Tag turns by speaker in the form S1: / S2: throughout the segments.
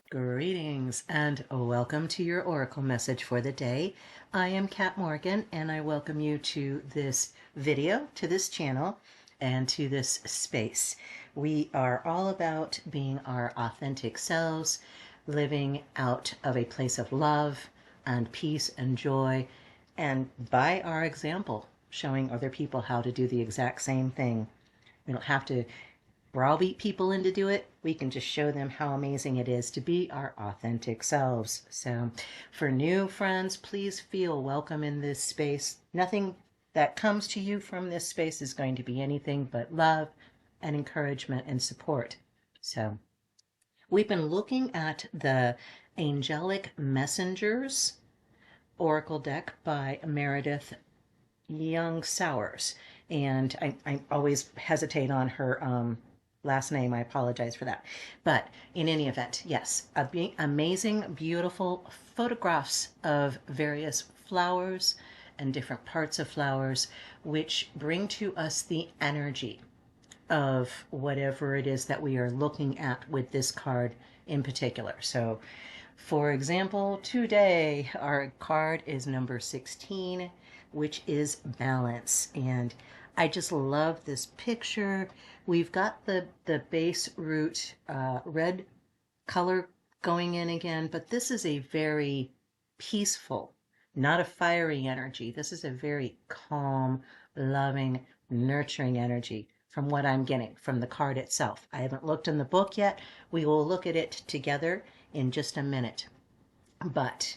S1: Greetings and welcome to your Oracle message for the day. I am Kat Morgan and I welcome you to this video, to this channel, and to this space. We are all about being our authentic selves, living out of a place of love and peace and joy, and by our example, showing other people how to do the exact same thing. We don't have to browbeat people into do it. We can just show them how amazing it is to be our authentic selves. So for new friends, please feel welcome in this space. Nothing that comes to you from this space is going to be anything but love and encouragement and support. So we've been looking at the Angelic Messengers Oracle Deck by Meredith Young-Sowers. And I always hesitate on her last name. I apologize for that. But in any event, yes, amazing, beautiful photographs of various flowers and different parts of flowers, which bring to us the energy of whatever it is that we are looking at with this card in particular. So, for example, today our card is number 16, which is balance. And I just love this picture. We've got the base root red color going in again, but this is a very peaceful, not a fiery energy. This is a very calm, loving, nurturing energy from what I'm getting from the card itself. I haven't looked in the book yet. We will look at it together in just a minute. But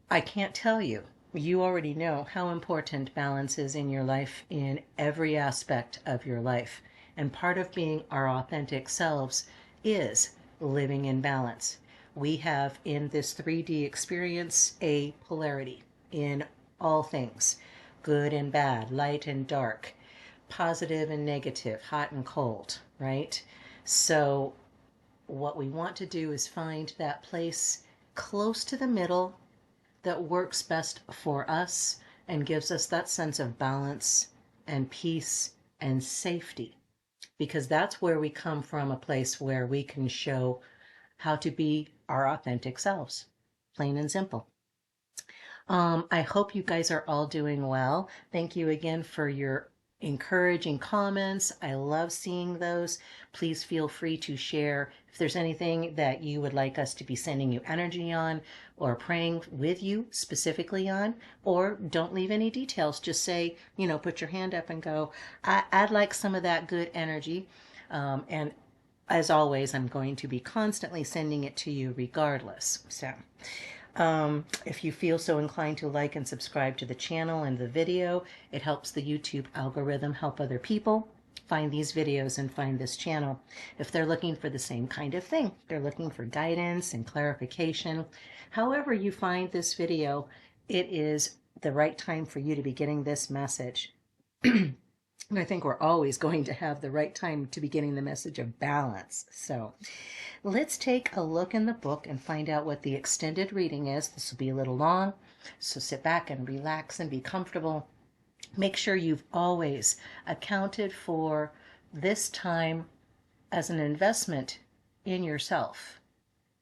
S1: I can't tell you. You already know how important balance is in your life in every aspect of your life. And part of being our authentic selves is living in balance. We have in this 3D experience a polarity in all things, good and bad, light and dark, positive and negative, hot and cold, right? So what we want to do is find that place close to the middle that works best for us and gives us that sense of balance and peace and safety, because that's where we come from, a place where we can show how to be our authentic selves, plain and simple. I hope you guys are all doing well. Thank you again for your encouraging comments. I love seeing those. Please feel free to share if there's anything that you would like us to be sending you energy on or praying with you specifically on, or don't leave any details. Just say, put your hand up and go, I'd like some of that good energy. And as always, I'm going to be constantly sending it to you regardless. So if you feel so inclined to like and subscribe to the channel and the video, it helps the YouTube algorithm help other people find these videos and find this channel. If they're looking for the same kind of thing, they're looking for guidance and clarification. However you find this video, it is the right time for you to be getting this message. I think we're always going to have the right time to be getting the message of balance. So let's take a look in the book and find out what the extended reading is. This will be a little long, so sit back and relax and be comfortable. Make sure you've always accounted for this time as an investment in yourself.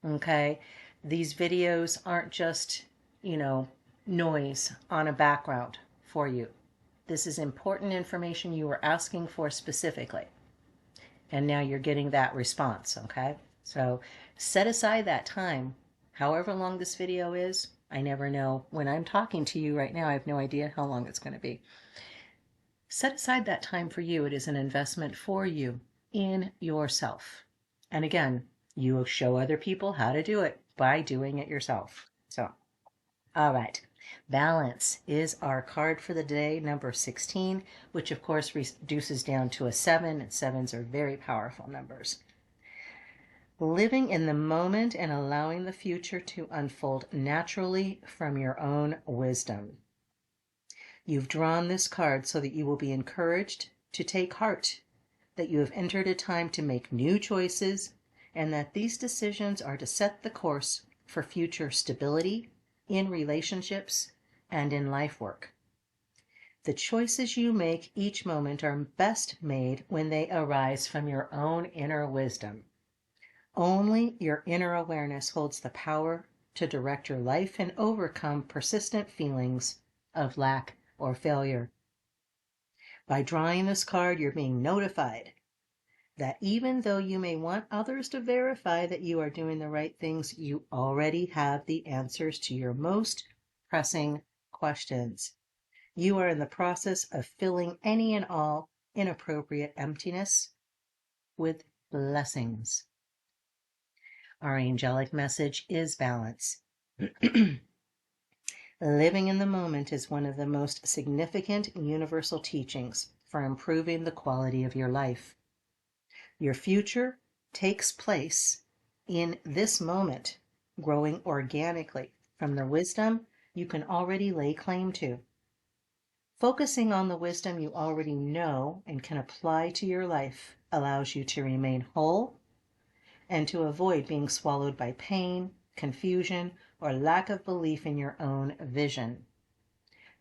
S1: Okay? These videos aren't just, noise on a background for you. This is important information you were asking for specifically. And now you're getting that response, okay? So set aside that time, however long this video is. I never know. When I'm talking to you right now, I have no idea how long it's going to be. Set aside that time for you. It is an investment for you in yourself. And again, you will show other people how to do it by doing it yourself. So, all right. Balance is our card for the day, number 16, which of course reduces down to a 7, and 7s are very powerful numbers. Living in the moment and allowing the future to unfold naturally from your own wisdom. You've drawn this card so that you will be encouraged to take heart, that you have entered a time to make new choices, and that these decisions are to set the course for future stability in relationships and in life work. The choices you make each moment are best made when they arise from your own inner wisdom. Only your inner awareness holds the power to direct your life and overcome persistent feelings of lack or failure. By drawing this card, you're being notified that even though you may want others to verify that you are doing the right things, you already have the answers to your most pressing questions. You are in the process of filling any and all inappropriate emptiness with blessings. Our angelic message is balance. Living in the moment is one of the most significant universal teachings for improving the quality of your life. Your future takes place in this moment, growing organically from the wisdom you can already lay claim to. Focusing on the wisdom you already know and can apply to your life allows you to remain whole and to avoid being swallowed by pain, confusion, or lack of belief in your own vision.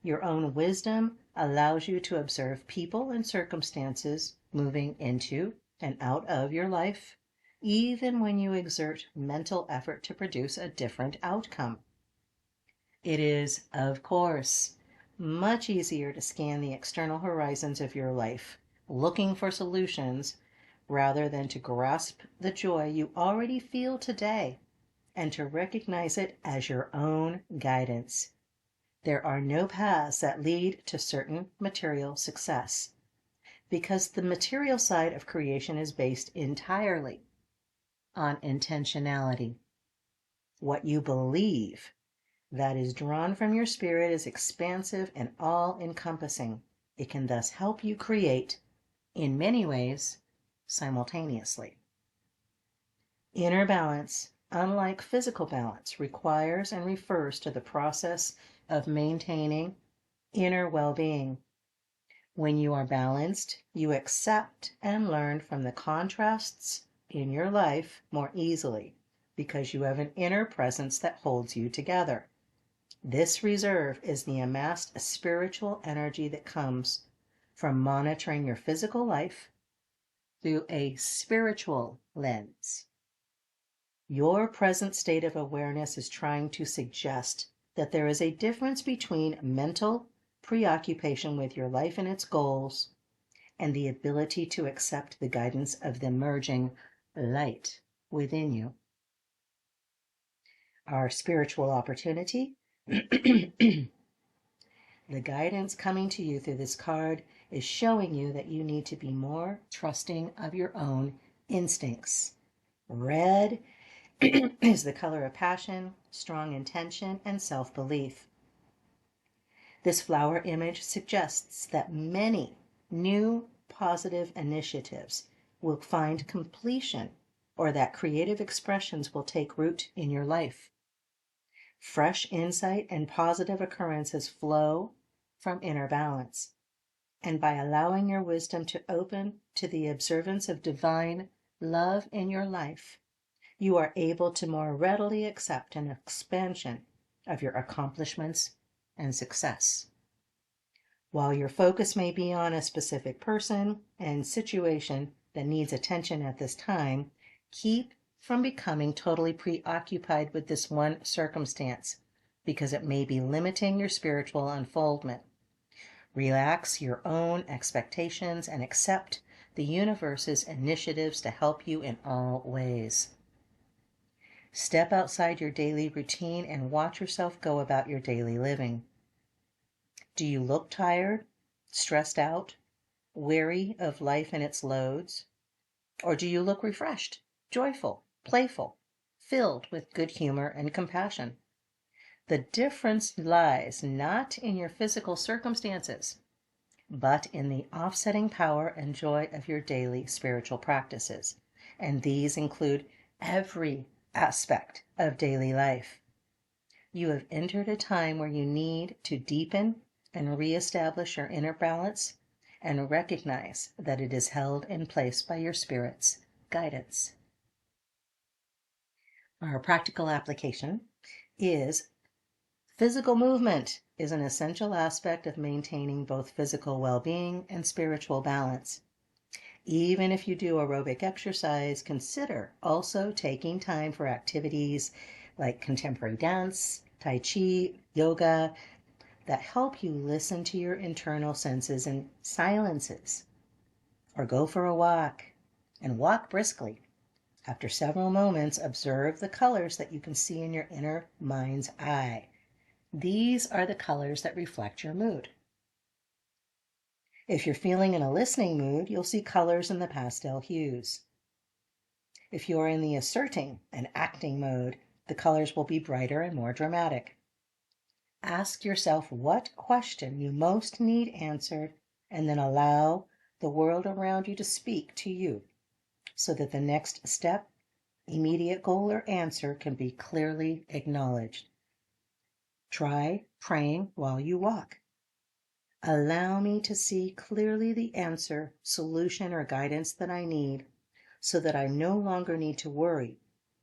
S1: Your own wisdom allows you to observe people and circumstances moving into and out of your life, even when you exert mental effort to produce a different outcome. It is, of course, much easier to scan the external horizons of your life, looking for solutions, rather than to grasp the joy you already feel today and to recognize it as your own guidance. There are no paths that lead to certain material success, because the material side of creation is based entirely on intentionality. What you believe that is drawn from your spirit is expansive and all-encompassing. It can thus help you create, in many ways, simultaneously. Inner balance, unlike physical balance, requires and refers to the process of maintaining inner well-being. When you are balanced, you accept and learn from the contrasts in your life more easily because you have an inner presence that holds you together. This reserve is the amassed spiritual energy that comes from monitoring your physical life through a spiritual lens. Your present state of awareness is trying to suggest that there is a difference between mental preoccupation with your life and its goals and the ability to accept the guidance of the emerging light within you. Our spiritual opportunity, the guidance coming to you through this card is showing you that you need to be more trusting of your own instincts. Red is the color of passion, strong intention, and self-belief. This flower image suggests that many new positive initiatives will find completion, or that creative expressions will take root in your life. Fresh insight and positive occurrences flow from inner balance, and by allowing your wisdom to open to the observance of divine love in your life, you are able to more readily accept an expansion of your accomplishments and success. While your focus may be on a specific person and situation that needs attention at this time, keep from becoming totally preoccupied with this one circumstance, because it may be limiting your spiritual unfoldment. Relax your own expectations and accept the universe's initiatives to help you in all ways. Step outside your daily routine and watch yourself go about your daily living. Do you look tired, stressed out, weary of life and its loads? Or do you look refreshed, joyful, playful, filled with good humor and compassion? The difference lies not in your physical circumstances, but in the offsetting power and joy of your daily spiritual practices. And these include every aspect of daily life. You have entered a time where you need to deepen and reestablish your inner balance and recognize that it is held in place by your spirit's guidance. Our practical application is physical movement is an essential aspect of maintaining both physical well-being and spiritual balance. Even if you do aerobic exercise, consider also taking time for activities like contemporary dance, Tai Chi, yoga, that help you listen to your internal senses and silences. Or go for a walk and walk briskly. After several moments, observe the colors that you can see in your inner mind's eye. These are the colors that reflect your mood. If you're feeling in a listening mood, you'll see colors in the pastel hues. If you're in the asserting and acting mode, the colors will be brighter and more dramatic. Ask yourself what question you most need answered, and then allow the world around you to speak to you so that the next step, immediate goal, or answer can be clearly acknowledged. Try praying while you walk. Allow me to see clearly the answer, solution, or guidance that I need so that I no longer need to worry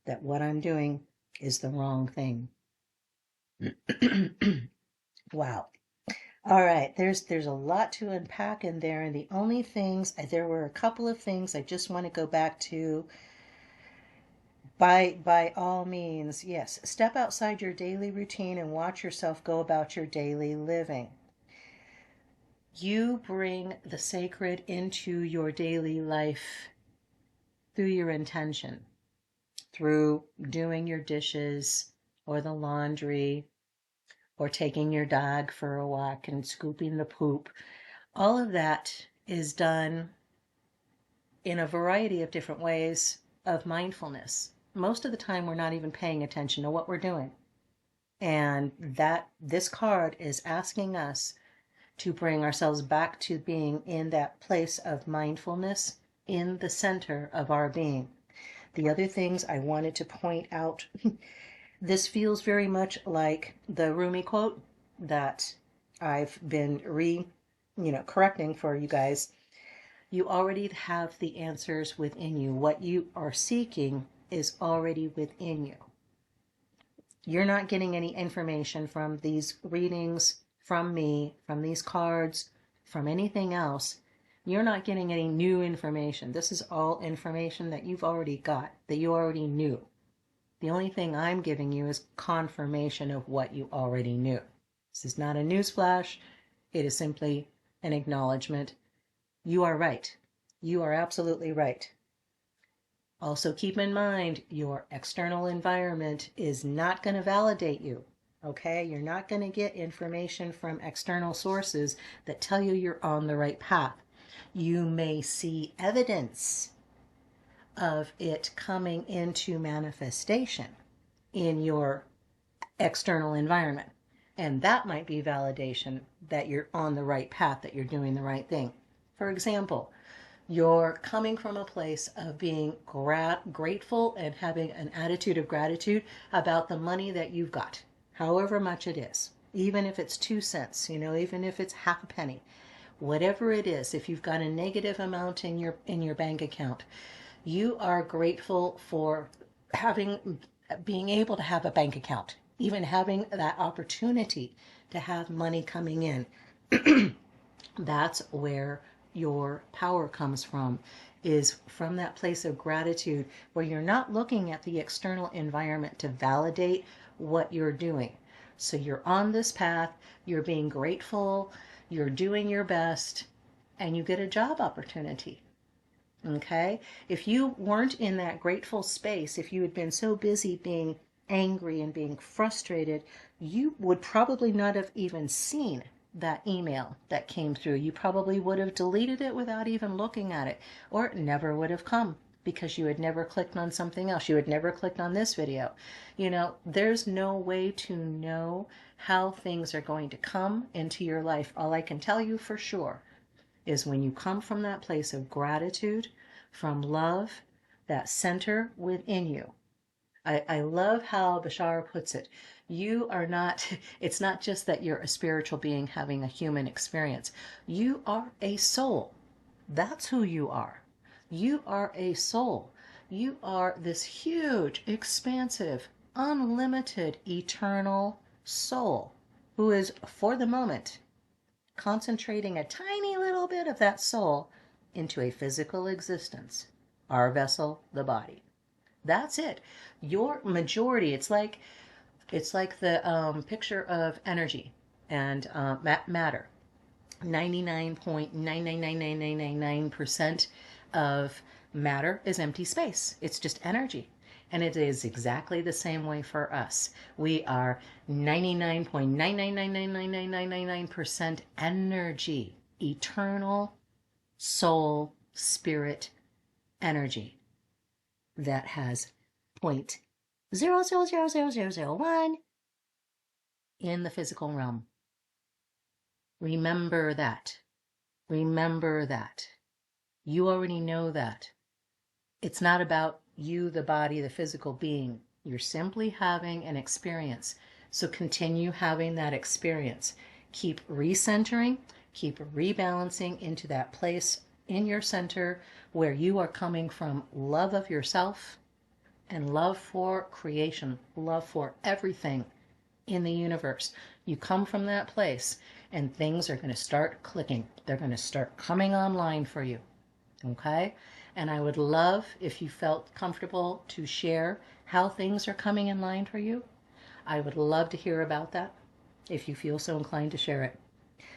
S1: that what I'm doing is the wrong thing. Wow. All right, there's a lot to unpack in there, and there were a couple of things I just want to go back to. By all means, yes, step outside your daily routine and watch yourself go about your daily living. You bring the sacred into your daily life through your intention, through doing your dishes or the laundry or taking your dog for a walk and scooping the poop. All of that is done in a variety of different ways of mindfulness. Most of the time, we're not even paying attention to what we're doing. And this card is asking us to bring ourselves back to being in that place of mindfulness in the center of our being. The other things I wanted to point out, this feels very much like the Rumi quote that I've been correcting for you guys. You already have the answers within you. What you are seeking is already within you. You're not getting any information from these readings, from me, from these cards, from anything else. You're not getting any new information. This is all information that you've already got, that you already knew. The only thing I'm giving you is confirmation of what you already knew. This is not a newsflash. It is simply an acknowledgement. You are right. You are absolutely right. Also keep in mind, your external environment is not going to validate you, okay? You're not going to get information from external sources that tell you you're on the right path. You may see evidence of it coming into manifestation in your external environment, and that might be validation that you're on the right path, that you're doing the right thing. For example, you're coming from a place of being grateful and having an attitude of gratitude about the money that you've got, however much it is, even if it's 2 cents, even if it's half a penny, whatever it is. If you've got a negative amount in your bank account, you are grateful for being able to have a bank account, even having that opportunity to have money coming in. That's where your power comes from, is from that place of gratitude where you're not looking at the external environment to validate what you're doing. So you're on this path, you're being grateful, you're doing your best, and you get a job opportunity. Okay? If you weren't in that grateful space, if you had been so busy being angry and being frustrated, you would probably not have even seen that email that came through. You probably would have deleted it without even looking at it, or it never would have come because you had never clicked on something else. You had never clicked on this video. There's no way to know how things are going to come into your life. All I can tell you for sure is when you come from that place of gratitude, from love, that center within you. I love how Bashar puts it. You are not, it's not just that you're a spiritual being having a human experience. You are a soul. That's who you are. You are a soul. You are this huge, expansive, unlimited, eternal soul who is, for the moment, concentrating a tiny little bit of that soul into a physical existence. Our vessel, the body. That's it. Your majority, it's like the picture of energy and matter. 99.9999999% of matter is empty space. It's just energy. And it is exactly the same way for us. We are 99.999999999% energy, eternal soul, spirit energy that has 0.000001 in the physical realm. Remember that. Remember that. You already know that. It's not about you, the body, the physical being. You're simply having an experience. So continue having that experience. Keep recentering, keep rebalancing into that place in your center where you are coming from love of yourself and love for creation, love for everything in the universe. You come from that place and things are going to start clicking. They're going to start coming online for you. Okay? And I would love if you felt comfortable to share how things are coming in line for you. I would love to hear about that if you feel so inclined to share it.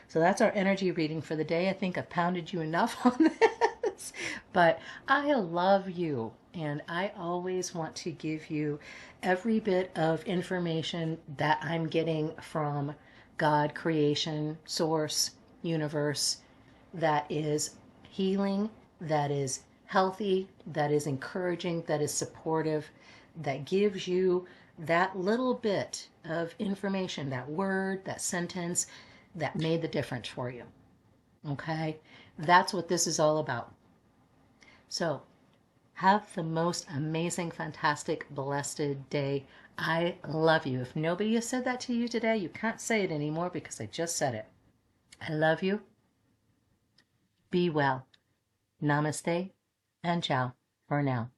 S1: So that's our energy reading for the day. I think I've pounded you enough on this, but I love you and I always want to give you every bit of information that I'm getting from God, creation, source, universe, that is healing, that is healthy, that is encouraging, that is supportive, that gives you that little bit of information, that word, that sentence that made the difference for you. Okay? That's what this is all about. So, have the most amazing, fantastic, blessed day. I love you. If nobody has said that to you today, you can't say it anymore because I just said it. I love you. Be well. Namaste and ciao for now.